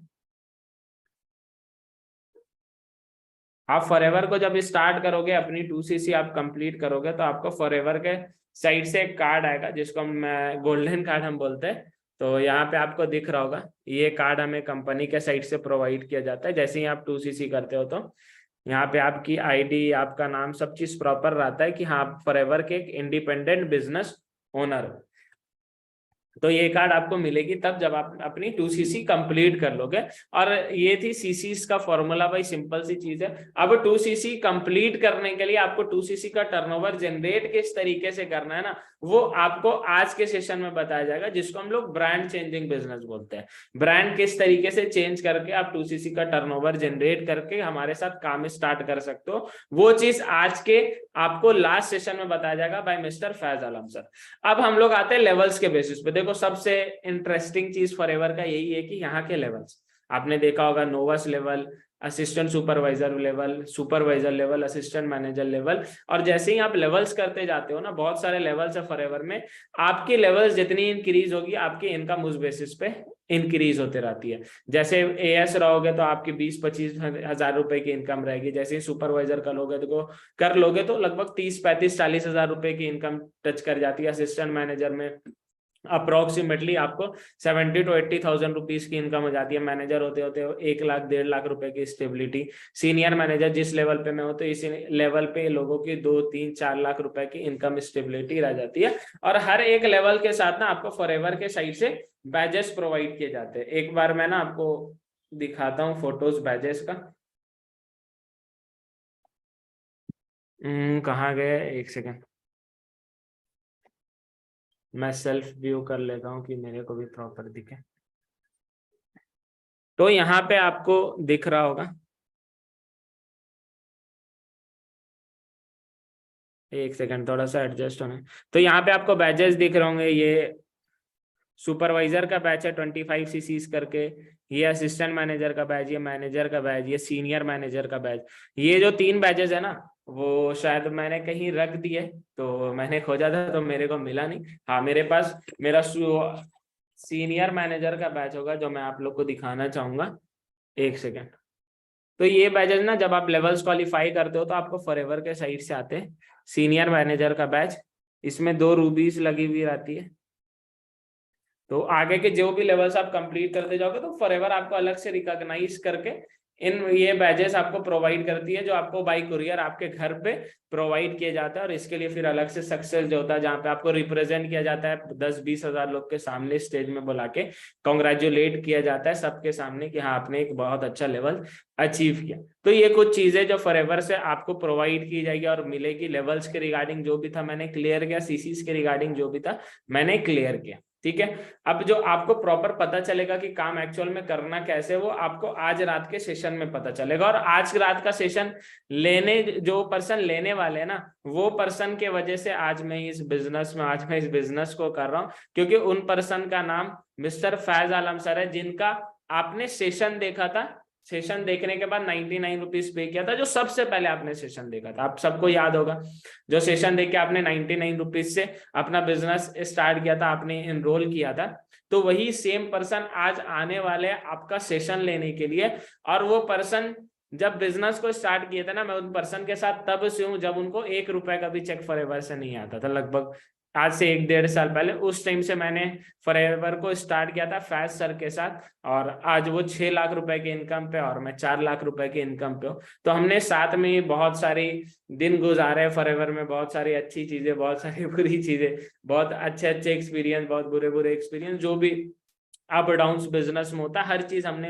आप फॉरएवर को जब स्टार्ट करोगे, अपनी 2cc आप कंप्लीट करोगे, तो आपको फॉरएवर के साइड से एक कार्ड आएगा जिसको हम गोल्डन कार्ड हम बोलते हैं। तो यहाँ पे आपको दिख रहा होगा, ये कार्ड हमें कंपनी के साइड से प्रोवाइड किया जाता है। जैसे ही आप 2cc करते हो तो यहाँ पे आपकी आईडी, आपका नाम, सब चीज प्रॉपर रहता है कि हाँ फॉरएवर के एक इंडिपेंडेंट बिजनेस ओनर हो। तो ये कार्ड आपको मिलेगी तब जब आप अपनी 2cc कंप्लीट कर लोगे। और ये थी सीसीज का फॉर्मूला, भाई सिंपल सी चीज है। अब 2cc कंप्लीट करने के लिए आपको 2cc का टर्नओवर जनरेट किस तरीके से करना है ना, वो आपको आज के सेशन में बताया जाएगा, जिसको हम लोग ब्रांड चेंजिंग बिजनेस बोलते हैं। ब्रांड किस तरीके से चेंज करके आप 2cc का टर्नओवर जनरेट करके हमारे साथ काम स्टार्ट कर सकते हो, वो चीज आज के आपको लास्ट सेशन में बताया जाएगा बाय मिस्टर फैज आलम सर। अब हम लोग आते हैं लेवल्स के बेसिस पे। देखो सबसे इंटरेस्टिंग चीज फॉरएवर का यही है कि यहाँ के लेवल्स आपने देखा होगा, novice level, assistant supervisor level, supervisor level, assistant manager level. और जैसे ही आप लेवल्स करते जाते हो ना, बहुत सारे लेवल्स है फॉरएवर में, आपकी लेवल्स जितनी इंक्रीज होगी आपकी इनकम उस बेसिस पे इंक्रीज होते रहती है। जैसे एएस रहोगे तो आपकी 20-25 हजार रुपए की इनकम रहेगी। जैसे ही सुपरवाइजर कर लोगे तो लगभग 30-35-40 हजार रुपए की इनकम टच कर जाती है। असिस्टेंट मैनेजर में अप्रोक्सीमेटली आपको 70 to 80,000 रुपीज की इनकम हो जाती है। मैनेजर होते होते 1 लाख 1.5 लाख रुपए की स्टेबिलिटी। सीनियर मैनेजर जिस लेवल पे मैं हूं तो इसी लेवल पे लोगों की 2-3-4 लाख रुपए की इनकम स्टेबिलिटी रह जाती है। और हर एक लेवल के साथ ना आपको फॉरएवर के साइड से बैजेस प्रोवाइड किए जाते हैं। एक बार मैं ना आपको दिखाता हूँ फोटोज बैजेस का। कहाँ गए, एक सेकेंड, मैं सेल्फ व्यू कर लेता हूँ कि मेरे को भी प्रॉपर दिखे। तो यहाँ पे आपको दिख रहा होगा, एक सेकंड थोड़ा सा एडजस्ट होना। तो यहाँ पे आपको बैजेस दिख रहे होंगे। ये सुपरवाइजर का बैच है 25 सीसीज करके, ये असिस्टेंट मैनेजर का बैच, ये मैनेजर का बैच, ये सीनियर मैनेजर का बैच। ये जो 3 बैचेस है ना, वो शायद मैंने कहीं रख दिए, तो मैंने खोजा था तो मेरे को मिला नहीं। हाँ मेरे पास मेरा सीनियर मैनेजर का बैच होगा जो मैं आप लोग को दिखाना चाहूंगा, एक सेकेंड। तो ये बैचेस ना जब आप लेवल्स क्वालिफाई करते हो तो आपको फॉरएवर के साइड से आते हैं। सीनियर मैनेजर का बैच, इसमें 2 रूबीज लगी हुई रहती है। तो आगे के जो भी लेवल्स आप कंप्लीट करते जाओगे तो फॉरएवर आपको अलग से रिकॉग्नाइज करके ये बैजेस आपको प्रोवाइड करती है, जो आपको बाई कुरियर आपके घर पे प्रोवाइड किया जाता है। और इसके लिए फिर अलग से सक्सेस जो होता है, जहाँ पे आपको रिप्रेजेंट किया जाता है 10-20 हजार लोग के सामने स्टेज में बुला के कॉन्ग्रेचुलेट किया जाता है सबके सामने कि हाँ आपने एक बहुत अच्छा लेवल अचीव किया। तो ये कुछ चीजें जो फॉरएवर से आपको प्रोवाइड की जाएगी और मिलेगी। लेवल्स के रिगार्डिंग जो भी था मैंने क्लियर किया, सीसीस के रिगार्डिंग जो भी था मैंने क्लियर किया, ठीक है। अब जो आपको प्रॉपर पता चलेगा कि काम एक्चुअल में करना कैसे, वो आपको आज रात के सेशन में पता चलेगा। और आज रात का सेशन लेने जो पर्सन लेने वाले हैं ना, वो पर्सन के वजह से आज मैं इस बिजनेस को कर रहा हूँ, क्योंकि उन पर्सन का नाम मिस्टर फैज आलम सर है, जिनका आपने सेशन देखा था। सेशन देखने के बाद 99 रुपीज पे किया था, जो सबसे पहले आपने सेशन देखा था, आप सबको याद होगा। जो सेशन देख के आपने 99 रुपीज से अपना बिजनेस स्टार्ट किया था, आपने एनरोल किया था, तो वही सेम पर्सन आज आने वाले आपका सेशन लेने के लिए। और वो पर्सन जब बिजनेस को स्टार्ट किया था ना, मैं उन पर्सन के साथ तब से हूँ जब उनको 1 रुपए का भी चेक फॉरएवर से नहीं आता था। लगभग आज से 1-1.5 साल पहले, उस टाइम से मैंने फॉरएवर को स्टार्ट किया था फैज सर के साथ। और आज वो 6 लाख रुपए के इनकम पे और मैं 4 लाख रुपए के इनकम पे हूँ। तो हमने साथ में बहुत सारी दिन गुजारे फॉरएवर में, बहुत सारी अच्छी चीजें, बहुत सारी बुरी चीजें, बहुत अच्छे एक्सपीरियंस, बहुत बुरे एक्सपीरियंस, जो भी अप डाउन बिजनेस में होता है, हर चीज हमने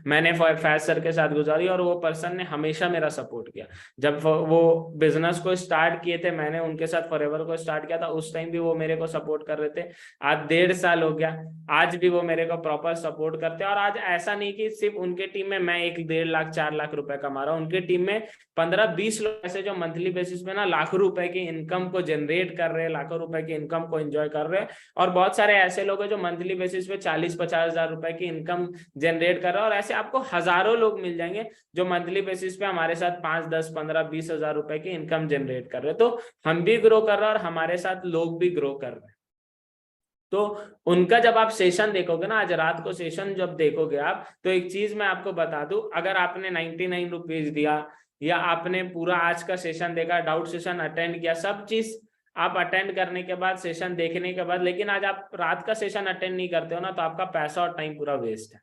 मैंने फैज सर के साथ गुजारी। और वो पर्सन ने हमेशा मेरा सपोर्ट किया। जब वो बिजनेस को स्टार्ट किए थे, मैंने उनके साथ फॉरएवर को स्टार्ट किया था, उस टाइम भी वो मेरे को सपोर्ट कर रहे थे। आज 1.5 साल हो गया, आज भी वो मेरे को प्रॉपर सपोर्ट करते हैं। और आज ऐसा नहीं कि सिर्फ उनके टीम में मैं 1-1.5 लाख 4 लाख रुपए कमा रहा हूँ, उनकी टीम में 15-20 लोग ऐसे जो मंथली बेसिस पे ना लाखों रुपए की इनकम को जनरेट कर रहे हैं, लाखों रुपए की इनकम को एंजॉय कर रहे हैं। और बहुत सारे ऐसे लोग हैं जो मंथली बेसिस पे 40-50 हजार रुपए की इनकम जनरेट कर रहे हैं। और ऐसे आपको हजारों लोग मिल जाएंगे जो मंथली बेसिस पे हमारे साथ 5-10-15-20 हजार रुपए की इनकम जनरेट कर रहे हैं। तो हम भी ग्रो कर रहे हैं और हमारे साथ लोग भी ग्रो कर रहे हैं। तो उनका जब आप सेशन देखोगे ना, आज रात को सेशन जब देखोगे आप, तो एक चीज मैं आपको बता दूं, अगर आपने 99 रुपीज दिया या आपने पूरा आज का सेशन देखा, डाउट सेशन अटेंड किया, सब चीज आप अटेंड करने के बाद, सेशन देखने के बाद, लेकिन आज आप रात का सेशन अटेंड नहीं करते हो ना, तो आपका पैसा और टाइम पूरा वेस्ट है।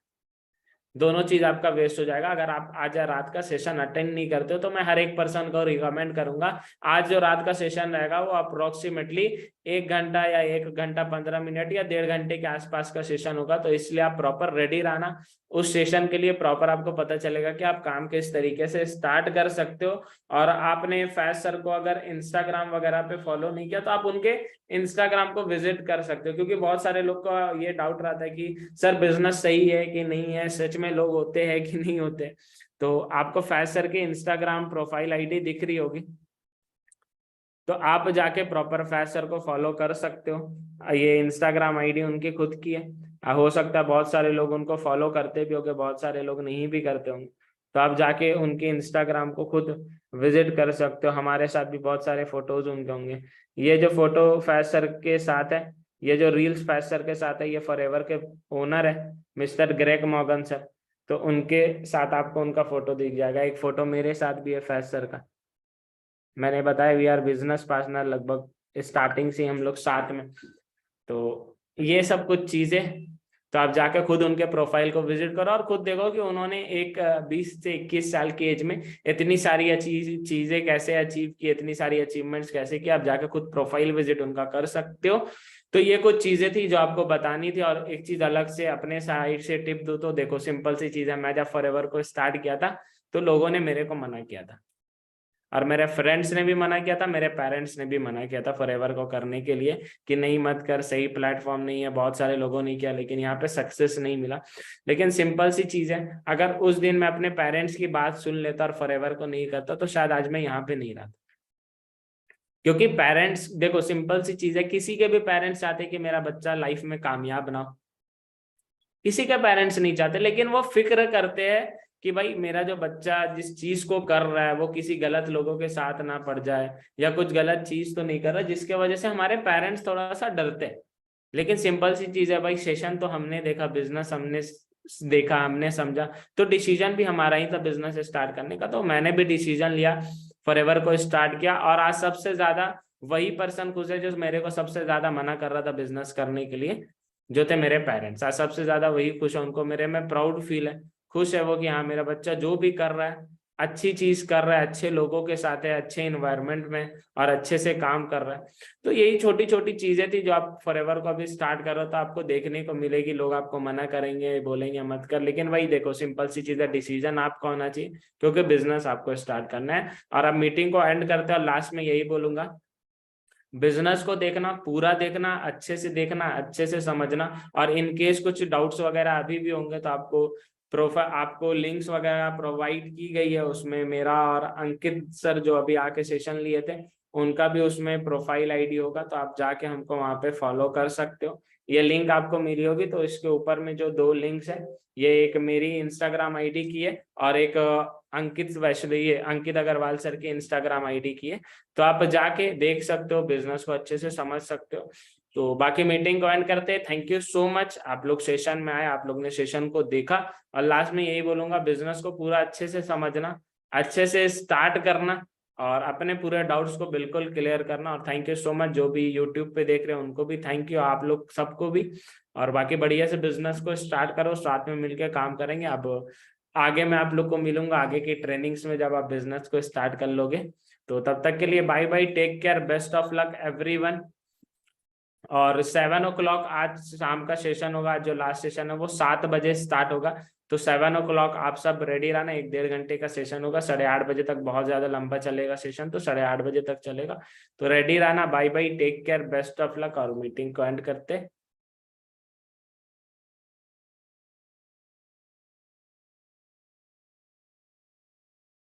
दोनों चीज आपका वेस्ट हो जाएगा। अगर आप आज रात का सेशन अटेंड नहीं करते हो, तो मैं हर एक पर्सन को रिकमेंड करूंगा, आज जो रात का सेशन रहेगा वो अप्रोक्सीमेटली 1 घंटा या 1 घंटा 15 मिनट या 1.5 घंटे के आसपास का सेशन होगा। तो इसलिए आप प्रॉपर रेडी रहना उस सेशन के लिए। प्रॉपर आपको पता चलेगा कि आप काम किस तरीके से स्टार्ट कर सकते हो। और आपने फैज सर को अगर इंस्टाग्राम वगैरह पे फॉलो नहीं किया, तो आप उनके इंस्टाग्राम को विजिट कर सकते हो, क्योंकि बहुत सारे लोग का ये डाउट रहता है कि सर बिजनेस सही है कि नहीं है, सच में लोग होते हैं कि नहीं होते। तो आपको फैज सर के इंस्टाग्राम प्रोफाइल आईडी दिख रही होगी, तो आप जाके प्रॉपर फैज सर को फॉलो कर सकते हो। ये इंस्टाग्राम आईडी उनकी खुद की है। हो सकता है बहुत सारे लोग उनको फॉलो करते भी होंगे, बहुत सारे लोग नहीं भी करते होंगे। तो आप जाके उनके इंस्टाग्राम को खुद विजिट कर सकते हो। हमारे साथ भी बहुत सारे फोटोज उनके होंगे। ये जो फोटो फैज सर के साथ है, ये जो रील्स फैज सर के साथ है, ये फॉरएवर के ओनर है मिस्टर ग्रेग मॉर्गन सर। तो उनके साथ आपको उनका फोटो दिख जाएगा। एक फोटो मेरे साथ भी है फैज सर का। मैंने बताया वी आर बिजनेस पार्टनर, लगभग स्टार्टिंग से हम लोग साथ में। तो ये सब कुछ चीजें, तो आप जाकर खुद उनके प्रोफाइल को विजिट करो और खुद देखो कि उन्होंने एक 20 से 21 साल की एज में इतनी सारी चीजें कैसे अचीव की, इतनी सारी अचीवमेंट्स कैसे की। आप जाकर खुद प्रोफाइल विजिट उनका कर सकते हो। तो ये कुछ चीजें थी जो आपको बतानी थी। और एक चीज अलग से अपने साइड से टिप दूं तो देखो, सिंपल सी चीज है, मैं जब फॉरएवर को स्टार्ट किया था तो लोगों ने मेरे को मना किया था, और मेरे फ्रेंड्स ने भी मना किया था, मेरे पेरेंट्स ने भी मना किया था फॉरएवर को करने के लिए कि नहीं मत कर, सही प्लेटफॉर्म नहीं है। बहुत सारे लोगों ने किया लेकिन यहाँ पे सक्सेस नहीं मिला। लेकिन सिंपल सी चीज है, अगर उस दिन मैं अपने पेरेंट्स की बात सुन लेता और फॉरएवर को नहीं करता, तो शायद आज मैं यहाँ पे नहीं रहता। क्योंकि पेरेंट्स, देखो सिंपल सी चीज है, किसी के भी पेरेंट्स चाहते कि मेरा बच्चा लाइफ में कामयाब ना हो, किसी के पेरेंट्स नहीं चाहते, लेकिन वो फिक्र करते हैं कि भाई मेरा जो बच्चा जिस चीज को कर रहा है वो किसी गलत लोगों के साथ ना पड़ जाए, या कुछ गलत चीज तो नहीं कर रहा, जिसके वजह से हमारे पेरेंट्स थोड़ा सा डरते हैं। लेकिन सिंपल सी चीज है भाई, सेशन तो हमने देखा, बिजनेस हमने देखा, हमने समझा, तो डिसीजन भी हमारा ही था बिजनेस स्टार्ट करने का। तो मैंने भी डिसीजन लिया, फॉरएवर को स्टार्ट किया। और आज सबसे ज्यादा वही पर्सन खुश है जो मेरे को सबसे ज्यादा मना कर रहा था बिजनेस करने के लिए, जो थे मेरे पेरेंट्स। आज सबसे ज्यादा वही खुश है, उनको मेरे में प्राउड फील है, खुश है वो कि हाँ मेरा बच्चा जो भी कर रहा है अच्छी चीज कर रहा है, अच्छे लोगों के साथ है, अच्छे इन्वायरमेंट में और अच्छे से काम कर रहा है। तो यही छोटी छोटी चीजें थी जो आप फॉरएवर को अभी स्टार्ट कर रहे हो तो आपको देखने को मिलेगी। लोग आपको मना करेंगे, बोलेंगे मत कर, लेकिन वही देखो सिंपल सी चीज है, डिसीजन आपका होना चाहिए क्योंकि बिजनेस आपको स्टार्ट करना है। और अब मीटिंग को एंड करते हैं और लास्ट में यही बोलूंगा, बिजनेस को देखना, पूरा देखना, अच्छे से देखना, अच्छे से समझना। और इन केस कुछ डाउट्स वगैरह अभी भी होंगे तो आपको प्रोफाइल, आपको लिंक्स वगैरह प्रोवाइड की गई है, उसमें मेरा और अंकित सर जो अभी आके सेशन लिए थे उनका भी उसमें प्रोफाइल आईडी होगा, तो आप जाके हमको वहां पे फॉलो कर सकते हो। ये लिंक आपको मिली होगी तो इसके ऊपर में जो 2 लिंक्स है, ये एक मेरी इंस्टाग्राम आईडी की है और एक अंकित वैष्णव, ये अंकित अग्रवाल सर की इंस्टाग्राम आईडी की है। तो आप जाके देख सकते हो, बिजनेस को अच्छे से समझ सकते हो। तो बाकी मीटिंग को एंड करते हैं। थैंक यू सो मच, आप लोग सेशन में आए, आप लोग ने सेशन को देखा। और लास्ट में यही बोलूंगा, बिजनेस को पूरा अच्छे से समझना, अच्छे से स्टार्ट करना और अपने पूरे डाउट्स को बिल्कुल क्लियर करना। और थैंक यू सो मच जो भी यूट्यूब पे देख रहे हैं उनको भी थैंक यू, आप लोग सबको भी। और बाकी बढ़िया से बिजनेस को स्टार्ट करो, साथ में मिलकर काम करेंगे। अब आगे मैं आप लोग को मिलूंगा आगे की ट्रेनिंग्स में जब आप बिजनेस को स्टार्ट कर लोगे। तो तब तक के लिए bye bye, take care, best of luck everyone. और 7 o'clock आज शाम का सेशन होगा, जो लास्ट सेशन है वो 7 बजे स्टार्ट होगा। तो 7 o'clock आप सब रेडी रहना, 1-1.5 घंटे का सेशन होगा, 8:30 बजे तक, बहुत ज्यादा लंबा चलेगा सेशन तो 8:30 बजे तक चलेगा। तो रेडी रहना। Bye bye, take care, best of luck. और मीटिंग को एंड करते